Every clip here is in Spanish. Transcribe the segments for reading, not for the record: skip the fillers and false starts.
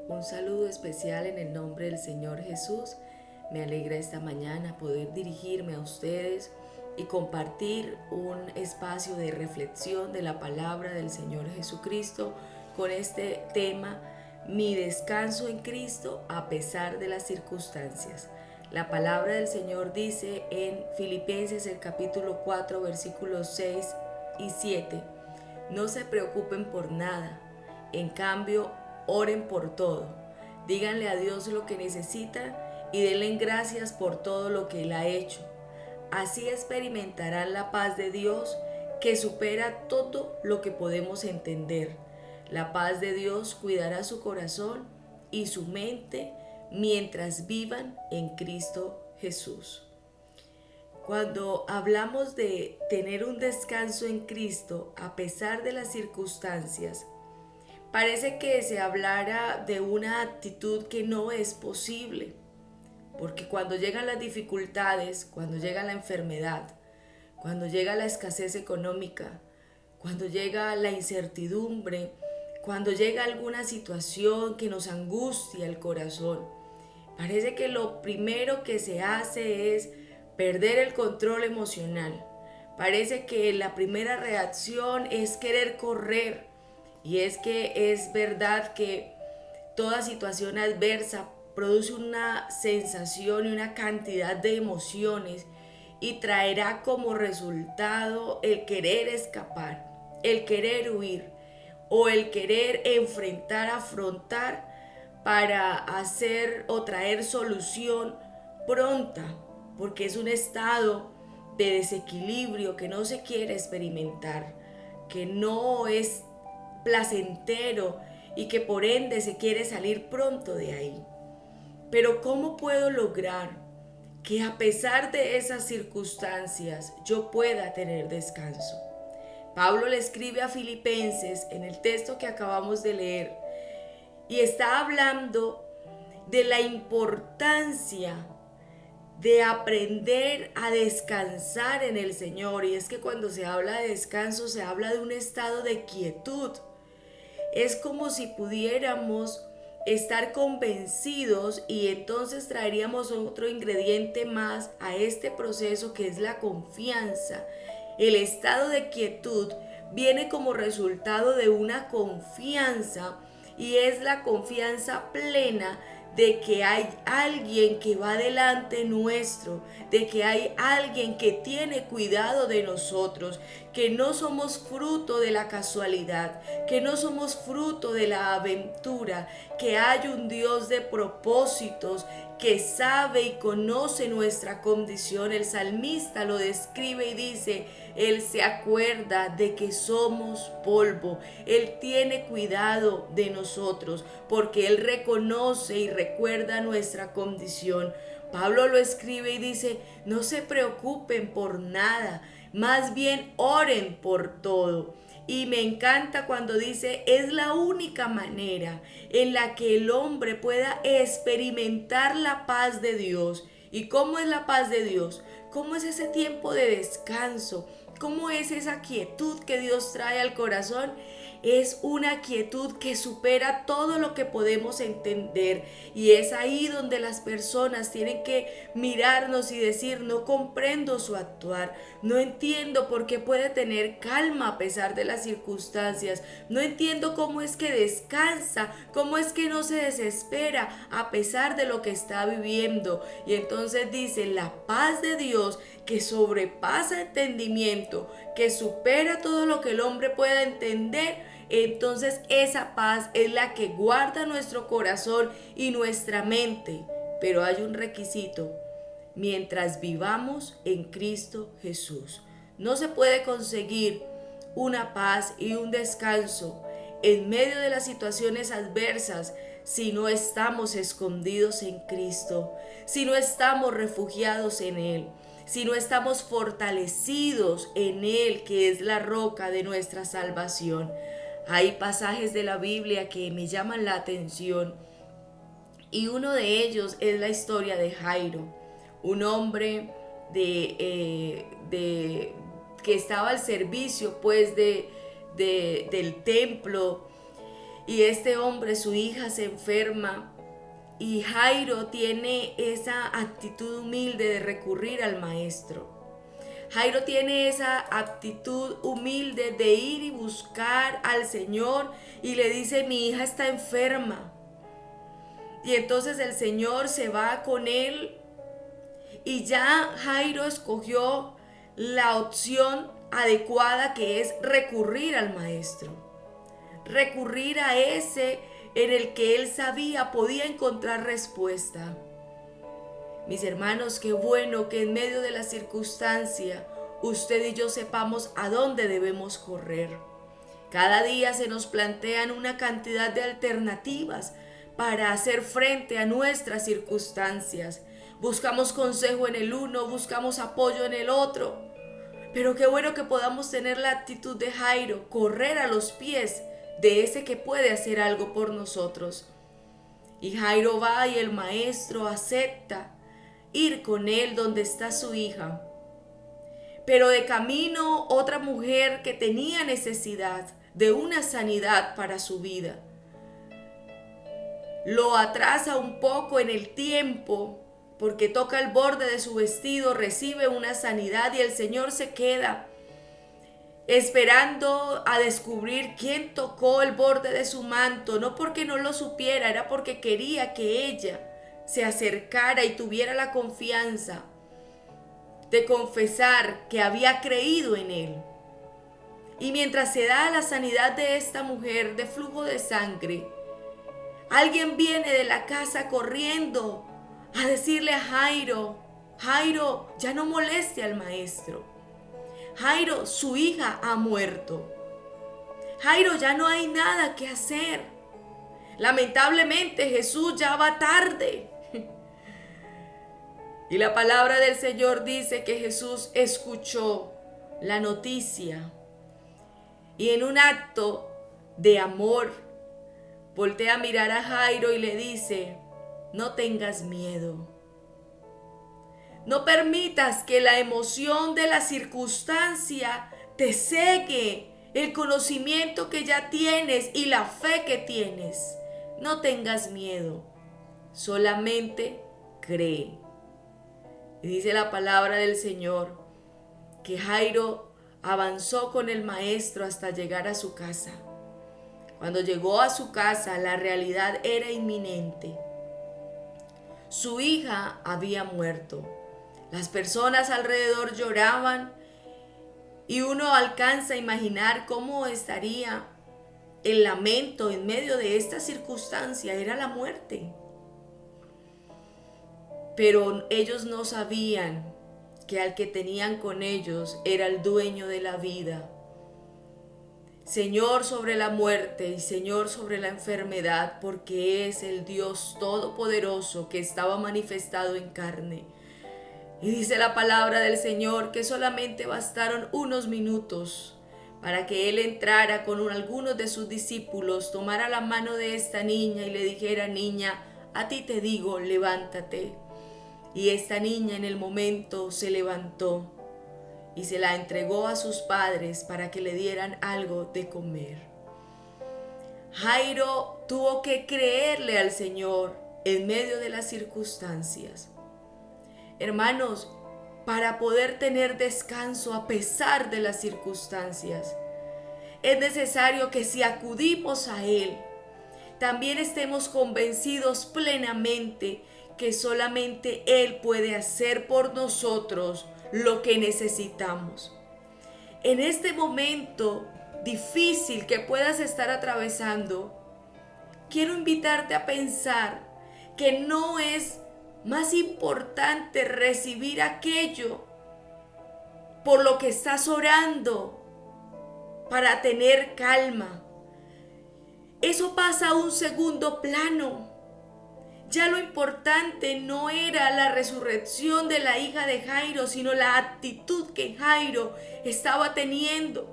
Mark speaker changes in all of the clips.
Speaker 1: Un saludo especial en el nombre del Señor Jesús. Me alegra esta mañana poder dirigirme a ustedes y compartir un espacio de reflexión de la palabra del Señor Jesucristo con este tema: mi descanso en Cristo a pesar de las circunstancias. La palabra del Señor dice en Filipenses el capítulo 4 versículos 6 y 7: no se preocupen por nada, en cambio oren por todo. Díganle a Dios lo que necesitan y denle gracias por todo lo que Él ha hecho. Así experimentarán la paz de Dios que supera todo lo que podemos entender. La paz de Dios cuidará su corazón y su mente mientras vivan en Cristo Jesús. Cuando hablamos de tener un descanso en Cristo a pesar de las circunstancias, parece que se hablara de una actitud que no es posible, porque cuando llegan las dificultades, cuando llega la enfermedad, cuando llega la escasez económica, cuando llega la incertidumbre, cuando llega alguna situación que nos angustia el corazón, parece que lo primero que se hace es perder el control emocional. Parece que la primera reacción es querer correr. Y es que es verdad que toda situación adversa produce una sensación y una cantidad de emociones y traerá como resultado el querer escapar, el querer huir o el querer enfrentar, afrontar para hacer o traer solución pronta, porque es un estado de desequilibrio que no se quiere experimentar, que no es placentero y que por ende se quiere salir pronto de ahí. Pero ¿cómo puedo lograr que a pesar de esas circunstancias yo pueda tener descanso? Pablo le escribe a Filipenses en el texto que acabamos de leer y está hablando de la importancia de aprender a descansar en el Señor. Y es que cuando se habla de descanso se habla de un estado de quietud. Es como si pudiéramos estar convencidos y entonces traeríamos otro ingrediente más a este proceso, que es la confianza. El estado de quietud viene como resultado de una confianza, y es la confianza plena de que hay alguien que va delante nuestro, de que hay alguien que tiene cuidado de nosotros, que no somos fruto de la casualidad, que no somos fruto de la aventura, que hay un Dios de propósitos que sabe y conoce nuestra condición. El salmista lo describe y dice: Él se acuerda de que somos polvo. Él tiene cuidado de nosotros porque Él reconoce y recuerda nuestra condición. Pablo lo escribe y dice: no se preocupen por nada, más bien oren por todo. Y me encanta cuando dice: es la única manera en la que el hombre pueda experimentar la paz de Dios. ¿Y cómo es la paz de Dios? ¿Cómo es ese tiempo de descanso? ¿Cómo es esa quietud que Dios trae al corazón? Es una quietud que supera todo lo que podemos entender, y es ahí donde las personas tienen que mirarnos y decir: no comprendo su actuar, no entiendo por qué puede tener calma a pesar de las circunstancias, no entiendo cómo es que descansa, cómo es que no se desespera a pesar de lo que está viviendo. Y entonces dice: la paz de Dios que sobrepasa entendimiento, que supera todo lo que el hombre pueda entender, entonces esa paz es la que guarda nuestro corazón y nuestra mente. Pero hay un requisito: mientras vivamos en Cristo Jesús. No se puede conseguir una paz y un descanso en medio de las situaciones adversas si no estamos escondidos en Cristo, si no estamos refugiados en Él, si no estamos fortalecidos en Él, que es la roca de nuestra salvación. Hay pasajes de la Biblia que me llaman la atención, y uno de ellos es la historia de Jairo, un hombre que estaba al servicio pues del templo, Y este hombre, su hija se enferma y Jairo tiene esa actitud humilde de recurrir al maestro. Jairo tiene esa actitud humilde de ir y buscar al Señor y le dice: mi hija está enferma. Y entonces el Señor se va con él y ya Jairo escogió la opción adecuada, que es recurrir al maestro. Recurrir a ese en el que él sabía podía encontrar respuesta. Mis hermanos, qué bueno que en medio de la circunstancia usted y yo sepamos a dónde debemos correr. Cada día se nos plantean una cantidad de alternativas para hacer frente a nuestras circunstancias. Buscamos consejo en el uno, buscamos apoyo en el otro. Pero qué bueno que podamos tener la actitud de Jairo, correr a los pies de ese que puede hacer algo por nosotros. Y Jairo va y el maestro acepta ir con él donde está su hija. Pero de camino, otra mujer que tenía necesidad de una sanidad para su vida lo atrasa un poco en el tiempo, porque toca el borde de su vestido, recibe una sanidad y el Señor se queda esperando a descubrir quién tocó el borde de su manto, no porque no lo supiera, era porque quería que ella se acercara y tuviera la confianza de confesar que había creído en él. Y mientras se da la sanidad de esta mujer de flujo de sangre, alguien viene de la casa corriendo a decirle a Jairo: Jairo, ya no moleste al maestro. Jairo, su hija ha muerto. Jairo, ya no hay nada que hacer. Lamentablemente Jesús ya va tarde. Y la palabra del Señor dice que Jesús escuchó la noticia y en un acto de amor voltea a mirar a Jairo y le dice: no tengas miedo. No permitas que la emoción de la circunstancia te cegue el conocimiento que ya tienes y la fe que tienes. No tengas miedo, solamente cree. Y dice la palabra del Señor que Jairo avanzó con el maestro hasta llegar a su casa. Cuando llegó a su casa, la realidad era inminente. Su hija había muerto. Las personas alrededor lloraban y uno alcanza a imaginar cómo estaría el lamento en medio de esta circunstancia. Era la muerte. Pero ellos no sabían que al que tenían con ellos era el dueño de la vida, Señor sobre la muerte y Señor sobre la enfermedad, porque es el Dios todopoderoso que estaba manifestado en carne. Y dice la palabra del Señor que solamente bastaron unos minutos para que Él entrara con algunos de sus discípulos, tomara la mano de esta niña y le dijera: niña, a ti te digo, levántate. Y esta niña en el momento se levantó y se la entregó a sus padres para que le dieran algo de comer. Jairo tuvo que creerle al Señor en medio de las circunstancias. Hermanos, para poder tener descanso a pesar de las circunstancias, es necesario que si acudimos a Él, también estemos convencidos plenamente que solamente Él puede hacer por nosotros lo que necesitamos. En este momento difícil que puedas estar atravesando, quiero invitarte a pensar que no es más importante recibir aquello por lo que estás orando para tener calma. Eso pasa a un segundo plano. Ya lo importante no era la resurrección de la hija de Jairo, sino la actitud que Jairo estaba teniendo.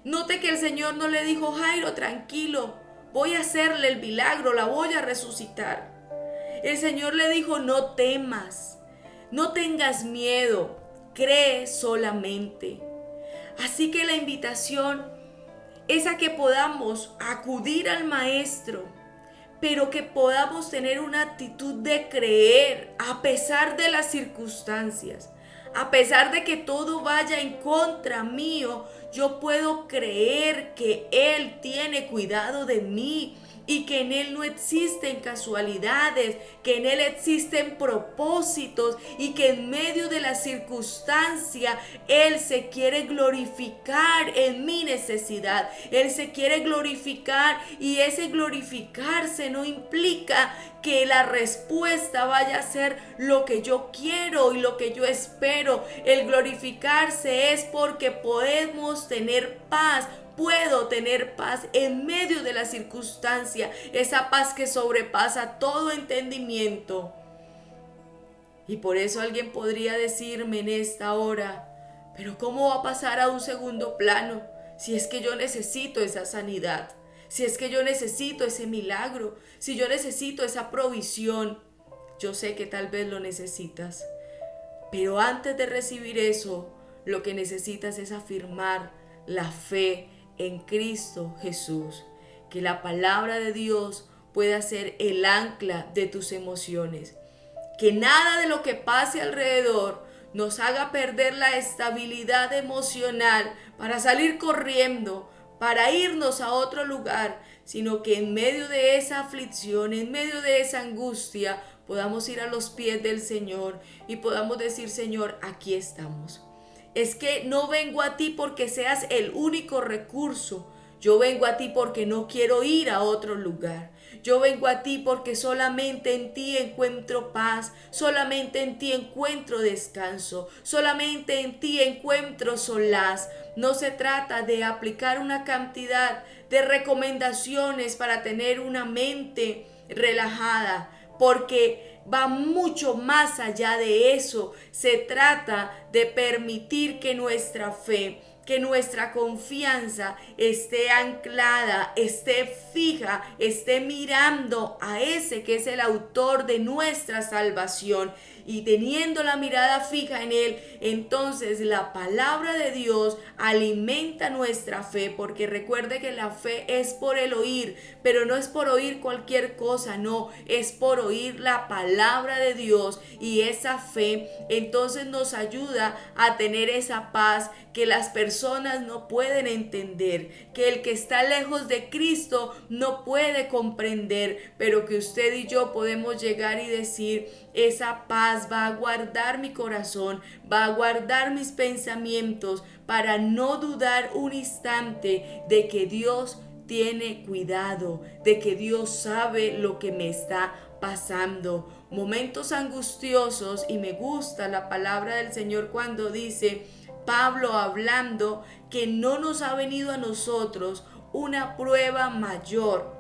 Speaker 1: Note que el Señor no le dijo: Jairo, tranquilo, voy a hacerle el milagro, la voy a resucitar. El Señor le dijo: no temas, no tengas miedo, cree solamente. Así que la invitación es a que podamos acudir al Maestro, pero que podamos tener una actitud de creer a pesar de las circunstancias. A pesar de que todo vaya en contra mío, yo puedo creer que Él tiene cuidado de mí y que en Él no existen casualidades, que en Él existen propósitos y que en medio de la circunstancia Él se quiere glorificar en mi necesidad. Él se quiere glorificar y ese glorificarse no implica que la respuesta vaya a ser lo que yo quiero y lo que yo espero. El glorificarse es porque podemos tener paz. Puedo tener paz en medio de la circunstancia, esa paz que sobrepasa todo entendimiento. Y por eso alguien podría decirme en esta hora, pero ¿cómo va a pasar a un segundo plano si es que yo necesito esa sanidad? Si es que yo necesito ese milagro, si yo necesito esa provisión. Yo sé que tal vez lo necesitas, pero antes de recibir eso, lo que necesitas es afirmar la fe en Cristo Jesús, que la palabra de Dios pueda ser el ancla de tus emociones, que nada de lo que pase alrededor nos haga perder la estabilidad emocional para salir corriendo, para irnos a otro lugar, sino que en medio de esa aflicción, en medio de esa angustia, podamos ir a los pies del Señor y podamos decir, Señor, aquí estamos. Es que no vengo a ti porque seas el único recurso. Yo vengo a ti porque no quiero ir a otro lugar. Yo vengo a ti porque solamente en ti encuentro paz, solamente en ti encuentro descanso, solamente en ti encuentro solaz. No se trata de aplicar una cantidad de recomendaciones para tener una mente relajada, porque va mucho más allá de eso. Se trata de permitir que nuestra fe, que nuestra confianza esté anclada, esté fija, esté mirando a ese que es el autor de nuestra salvación. Y teniendo la mirada fija en Él, entonces la palabra de Dios alimenta nuestra fe, porque recuerde que la fe es por el oír, pero no es por oír cualquier cosa, no, es por oír la palabra de Dios. Y esa fe entonces nos ayuda a tener esa paz que las personas no pueden entender, que el que está lejos de Cristo no puede comprender, pero que usted y yo podemos llegar y decir, esa paz va a guardar mi corazón, va a guardar mis pensamientos para no dudar un instante de que Dios tiene cuidado, de que Dios sabe lo que me está pasando. Momentos angustiosos, y me gusta la palabra del Señor cuando dice Pablo hablando que no nos ha venido a nosotros una prueba mayor.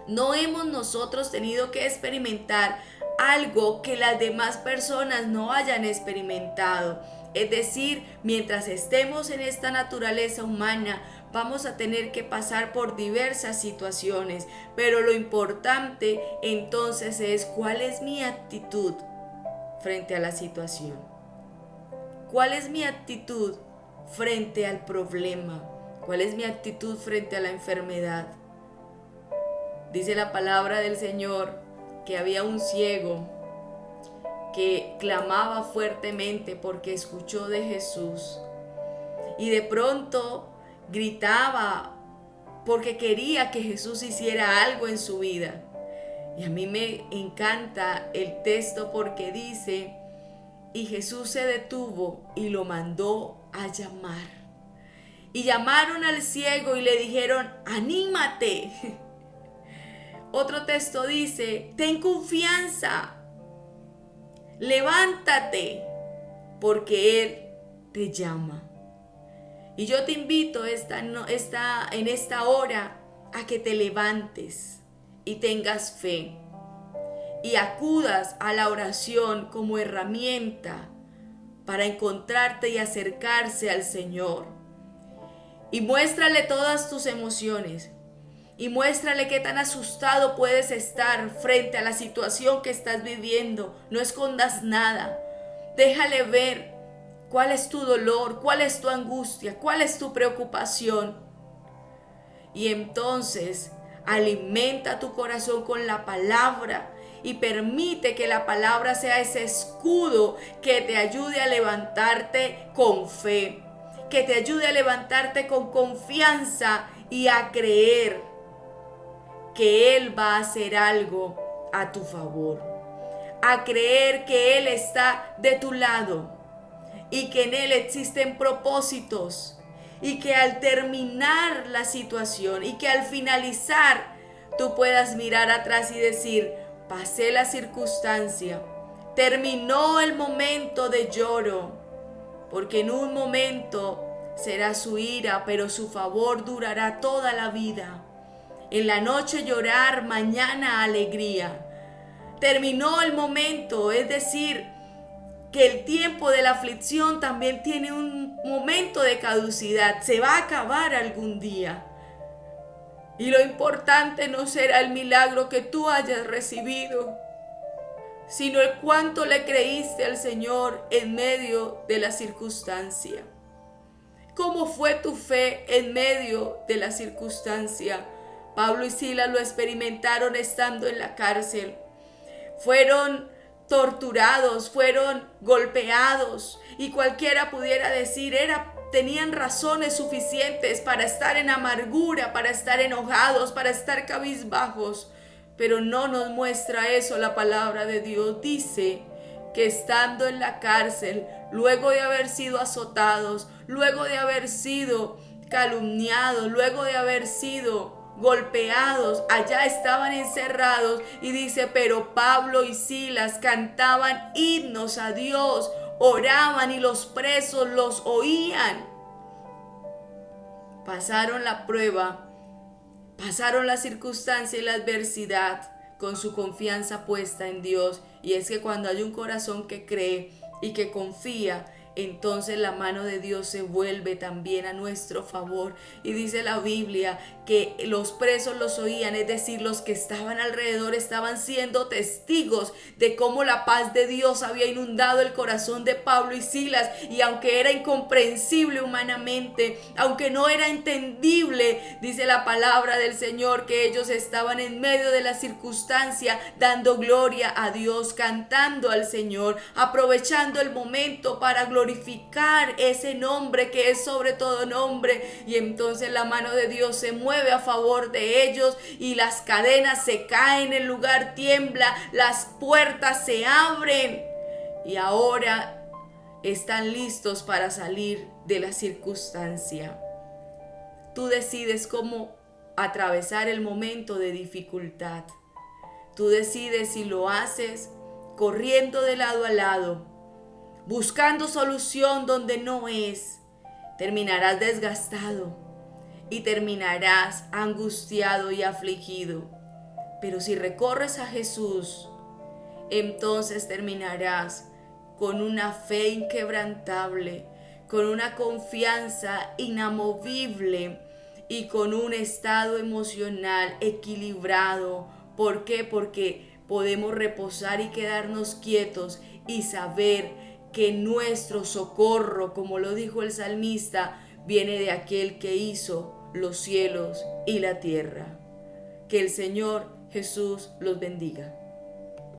Speaker 1: No hemos nosotros tenido que experimentar algo que las demás personas no hayan experimentado. Es decir, mientras estemos en esta naturaleza humana, vamos a tener que pasar por diversas situaciones, pero lo importante entonces es cuál es mi actitud frente a la situación. ¿Cuál es mi actitud frente al problema? ¿Cuál es mi actitud frente a la enfermedad? Dice la palabra del Señor que había un ciego que clamaba fuertemente porque escuchó de Jesús y de pronto gritaba porque quería que Jesús hiciera algo en su vida. Y a mí me encanta el texto porque dice, y Jesús se detuvo y lo mandó a llamar. Y llamaron al ciego y le dijeron, anímate. Otro texto dice, ten confianza, levántate, porque Él te llama. Y yo te invito en esta hora a que te levantes y tengas fe y acudas a la oración como herramienta para encontrarte y acercarse al Señor. Y muéstrale todas tus emociones. Y muéstrale qué tan asustado puedes estar frente a la situación que estás viviendo. No escondas nada. Déjale ver cuál es tu dolor, cuál es tu angustia, cuál es tu preocupación. Y entonces alimenta tu corazón con la palabra y permite que la palabra sea ese escudo que te ayude a levantarte con fe, que te ayude a levantarte con confianza y a creer que Él va a hacer algo a tu favor, a creer que Él está de tu lado y que en Él existen propósitos y que al terminar la situación y que al finalizar tú puedas mirar atrás y decir: pasé la circunstancia, terminó el momento de lloro, porque en un momento será su ira, pero su favor durará toda la vida. En la noche llorar, mañana alegría. Terminó el momento, es decir, que el tiempo de la aflicción también tiene un momento de caducidad, se va a acabar algún día. Y lo importante no será el milagro que tú hayas recibido, sino el cuánto le creíste al Señor en medio de la circunstancia. ¿Cómo fue tu fe en medio de la circunstancia? Pablo y Silas lo experimentaron estando en la cárcel. Fueron torturados, fueron golpeados, y cualquiera pudiera decir tenían razones suficientes para estar en amargura, para estar enojados, para estar cabizbajos. Pero no nos muestra eso la palabra de Dios. Dice que estando en la cárcel, luego de haber sido azotados, luego de haber sido calumniados, luego de haber sido golpeados, allá estaban encerrados, y dice: pero Pablo y Silas cantaban himnos a Dios, oraban y los presos los oían. Pasaron la prueba, pasaron la circunstancia y la adversidad con su confianza puesta en Dios. Y es que cuando hay un corazón que cree y que confía, entonces la mano de Dios se vuelve también a nuestro favor. Y dice la Biblia que los presos los oían, es decir, los que estaban alrededor estaban siendo testigos de cómo la paz de Dios había inundado el corazón de Pablo y Silas. Y aunque era incomprensible humanamente, aunque no era entendible, dice la palabra del Señor que ellos estaban en medio de la circunstancia dando gloria a Dios, cantando al Señor, aprovechando el momento para glorificar ese nombre que es sobre todo nombre. Y entonces la mano de Dios se mueve a favor de ellos y las cadenas se caen, el lugar tiembla, las puertas se abren y ahora están listos para salir de la circunstancia. Tú decides cómo atravesar el momento de dificultad. Tú decides si lo haces corriendo de lado a lado, buscando solución donde no es. Terminarás desgastado y terminarás angustiado y afligido. Pero si recorres a Jesús, entonces terminarás con una fe inquebrantable, con una confianza inamovible y con un estado emocional equilibrado. ¿Por qué? Porque podemos reposar y quedarnos quietos y saber que nuestro socorro, como lo dijo el salmista, viene de aquel que hizo los cielos y la tierra. Que el Señor Jesús los bendiga.